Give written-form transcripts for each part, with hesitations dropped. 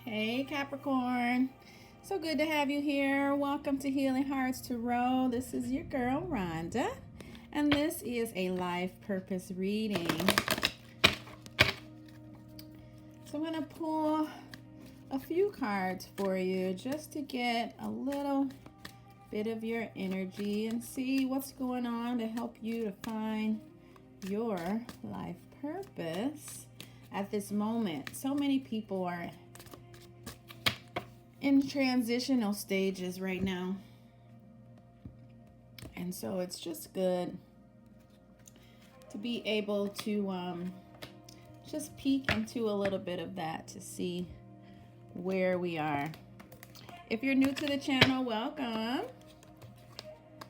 Hey Capricorn, so good to have you here. Welcome to Healing Hearts Tarot. This is your girl Rhonda, and this is a life purpose reading. So I'm going to pull a few cards for you just to get a little bit of your energy and see what's going on to help you to find your life purpose at this moment. So many people are in transitional stages right now, and so it's just good to be able to just peek into a little bit of that to see where we are. If you're new to the channel, welcome.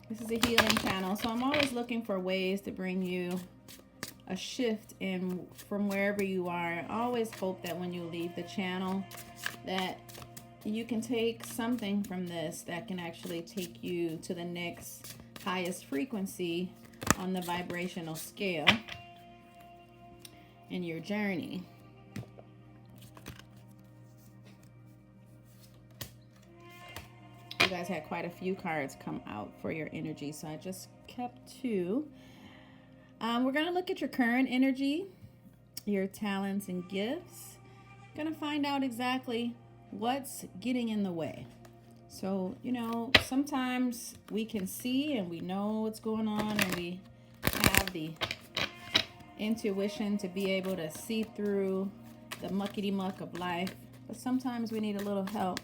This is a healing channel, so I'm always looking for ways to bring you a shift in from wherever you are. I always hope that when you leave the channel that you can take something from this that can actually take you to the next highest frequency on the vibrational scale in your journey. You guys had quite a few cards come out for your energy, so I just kept two. We're going to look at your current energy, your talents and gifts. Going to find out exactly what's getting in the way. So, sometimes we can see and we know what's going on, and we have the intuition to be able to see through the muckety muck of life, but sometimes we need a little help.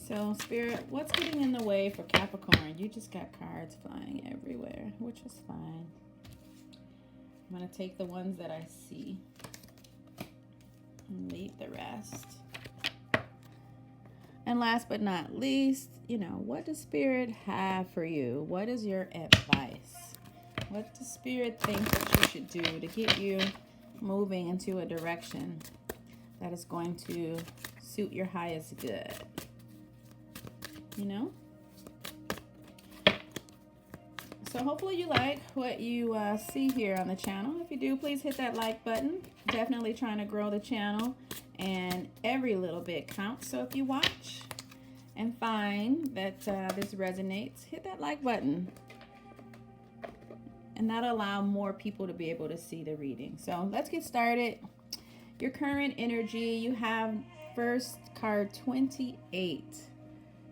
So, Spirit, what's getting in the way for Capricorn? You just got cards flying everywhere, which is fine. I'm going to take the ones that I see and leave the rest. And last but not least, what does Spirit have for you? What is your advice? What does Spirit think that you should do to get you moving into a direction that is going to suit your highest good? So hopefully you like what you see here on the channel. If you do, please hit that like button. Definitely trying to grow the channel, and every little bit counts. So if you watch and find that this resonates, hit that like button, and that'll allow more people to be able to see the reading. So let's get started. Your current energy, you have first card 28,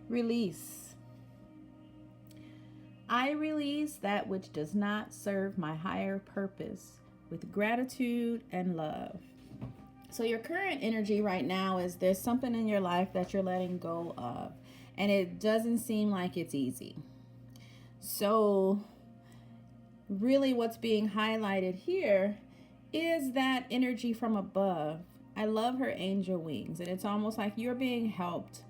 release. I release that which does not serve my higher purpose with gratitude and love. So your current energy right now is there's something in your life that you're letting go of, and it doesn't seem like it's easy. So really what's being highlighted here is that energy from above. I love her angel wings, and it's almost like you're being helped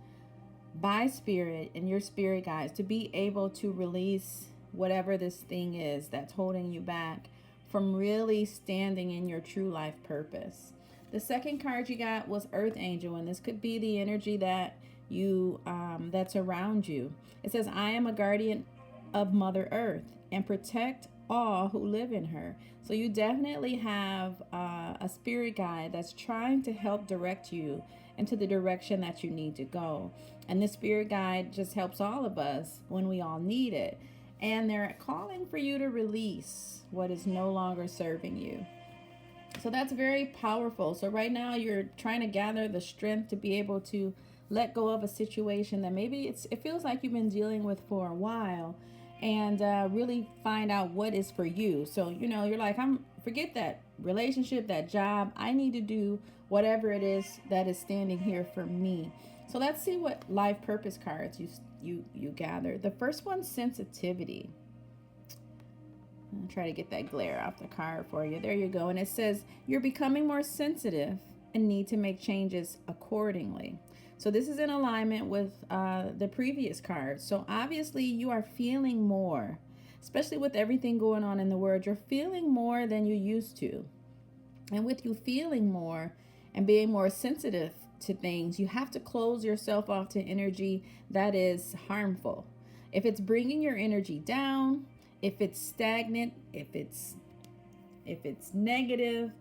by Spirit and your spirit guides to be able to release whatever this thing is that's holding you back from really standing in your true life purpose. The second card you got was Earth Angel, and this could be the energy that you that's around you. It says, I am a guardian of Mother Earth and protect all who live in her. So you definitely have a spirit guide that's trying to help direct you into the direction that you need to go. And this spirit guide just helps all of us when we all need it. And they're calling for you to release what is no longer serving you. So that's very powerful. So right now you're trying to gather the strength to be able to let go of a situation that maybe it feels like you've been dealing with for a while, and really find out what is for you. So, you're like, forget that relationship, that job. I need to do whatever it is that is standing here for me. So let's see what life purpose cards you gather. The first one's sensitivity. I'll try to get that glare off the card for you. There you go. And it says you're becoming more sensitive and need to make changes accordingly. So this is in alignment with the previous card. So obviously you are feeling more, especially with everything going on in the world. You're feeling more than you used to. And with you feeling more and being more sensitive to things, you have to close yourself off to energy that is harmful. If it's bringing your energy down, if it's stagnant, if it's negative,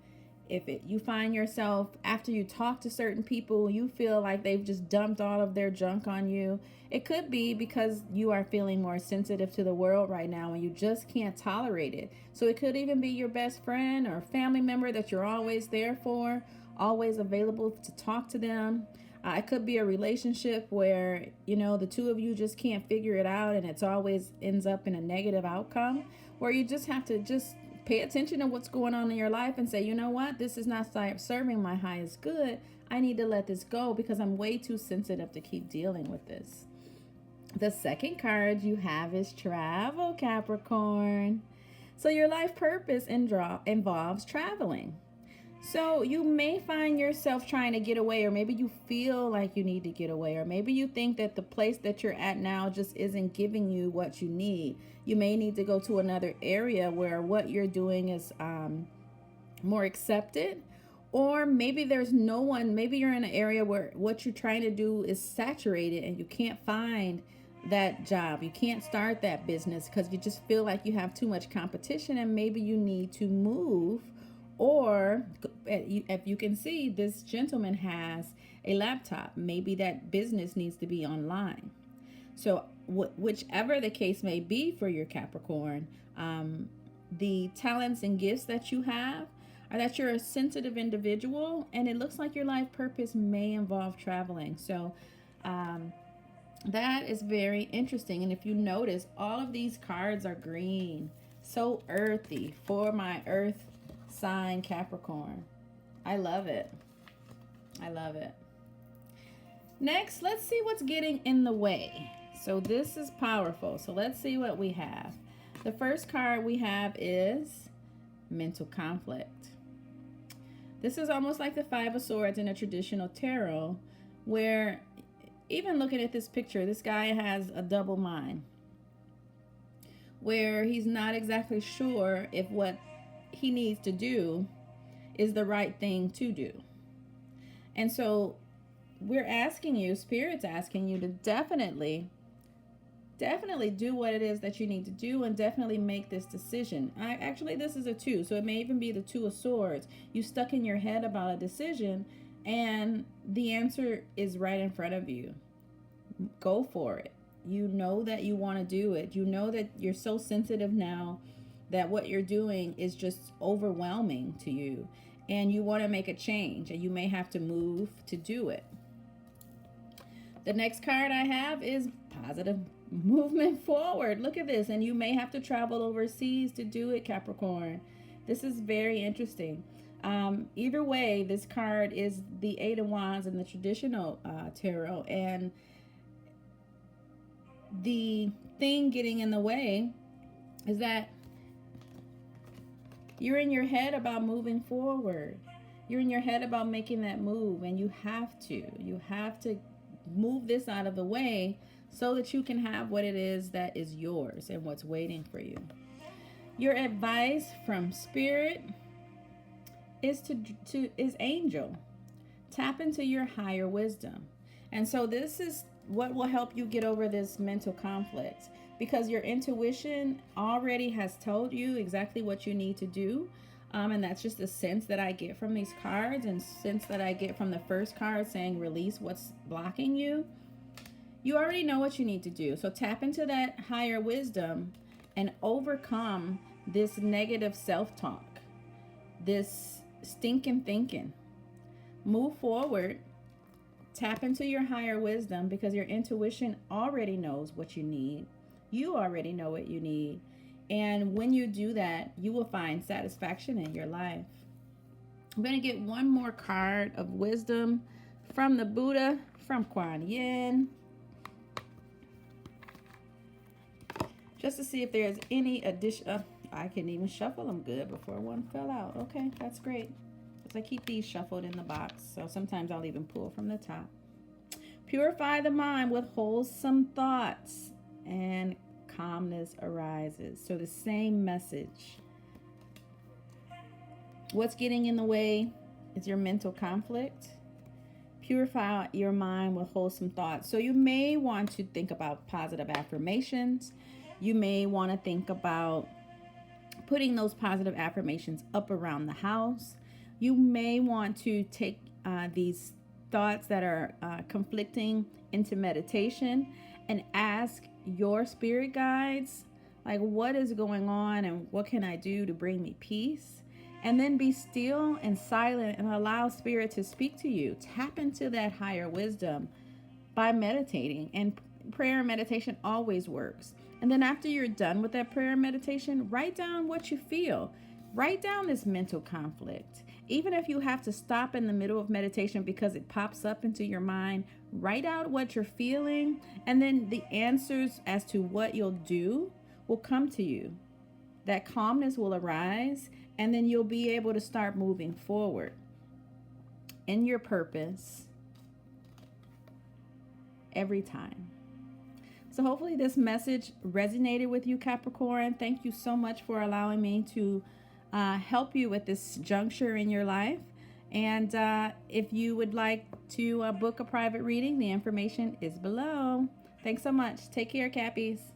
You find yourself, after you talk to certain people, you feel like they've just dumped all of their junk on you. It could be because you are feeling more sensitive to the world right now and you just can't tolerate it. So it could even be your best friend or family member that you're always there for, always available to talk to them. It could be a relationship where, the two of you just can't figure it out and it's always ends up in a negative outcome, where you just have to just pay attention to what's going on in your life and say, you know what, this is not serving my highest good. I need to let this go because I'm way too sensitive to keep dealing with this. The second card you have is travel, Capricorn. So your life purpose involves traveling. So you may find yourself trying to get away, or maybe you feel like you need to get away, or maybe you think that the place that you're at now just isn't giving you what you need. You may need to go to another area where what you're doing is more accepted, or maybe there's no one. Maybe you're in an area where what you're trying to do is saturated and you can't find that job. You can't start that business because you just feel like you have too much competition, and maybe you need to move. Or if you can see, this gentleman has a laptop. Maybe that business needs to be online. So whichever the case may be for your Capricorn, the talents and gifts that you have are that you're a sensitive individual, and it looks like your life purpose may involve traveling. So that is very interesting. And if you notice, all of these cards are green, so earthy for my earth sign Capricorn. I love it. I love it. Next, let's see what's getting in the way. So this is powerful. So let's see what we have. The first card we have is mental conflict. This is almost like the Five of Swords in a traditional tarot, where even looking at this picture, this guy has a double mind, where he's not exactly sure if what he needs to do is the right thing to do. And so we're asking you, Spirit's asking you to definitely do what it is that you need to do, and definitely make this decision. Actually, this is a 2, so it may even be the 2 of Swords. You stuck in your head about a decision and the answer is right in front of you. Go for it. You know that you want to do it. You know that you're so sensitive now that what you're doing is just overwhelming to you, and you want to make a change, and you may have to move to do it. The next card I have is positive movement forward. Look at this. And you may have to travel overseas to do it, Capricorn. This is very interesting. Either way, this card is the 8 of Wands in the traditional tarot, and the thing getting in the way is that you're in your head about moving forward. You're in your head about making that move, and you have to move this out of the way so that you can have what it is that is yours and what's waiting for you. Your advice from Spirit is is angel. Tap into your higher wisdom. And so this is what will help you get over this mental conflict, because your intuition already has told you exactly what you need to do. And that's just the sense that I get from these cards, and sense that I get from the first card saying release what's blocking you. You already know what you need to do. So tap into that higher wisdom and overcome this negative self-talk, this stinking thinking. Move forward. Tap into your higher wisdom, because your intuition already knows what you need. You already know what you need. And when you do that, you will find satisfaction in your life. I'm going to get one more card of wisdom from the Buddha, from Kuan Yin, just to see if there's any addition. I can even shuffle them good before one fell out. Okay, that's great. Because I keep these shuffled in the box, so sometimes I'll even pull from the top. Purify the mind with wholesome thoughts, and calmness arises. So the same message. What's getting in the way is your mental conflict. Purify your mind with wholesome thoughts. So you may want to think about positive affirmations. You may want to think about putting those positive affirmations up around the house. You may want to take these thoughts that are conflicting into meditation and ask your spirit guides, like, what is going on and what can I do to bring me peace? And then be still and silent and allow spirit to speak to you. Tap into that higher wisdom by meditating. And prayer and meditation always works. And then after you're done with that prayer and meditation, write down what you feel. Write down this mental conflict. Even if you have to stop in the middle of meditation because it pops up into your mind, write out what you're feeling, and then the answers as to what you'll do will come to you. That calmness will arise, and then you'll be able to start moving forward in your purpose every time. So hopefully this message resonated with you, Capricorn. Thank you so much for allowing me to help you with this juncture in your life. And if you would like to book a private reading, the information is below. Thanks so much. Take care, Cappies.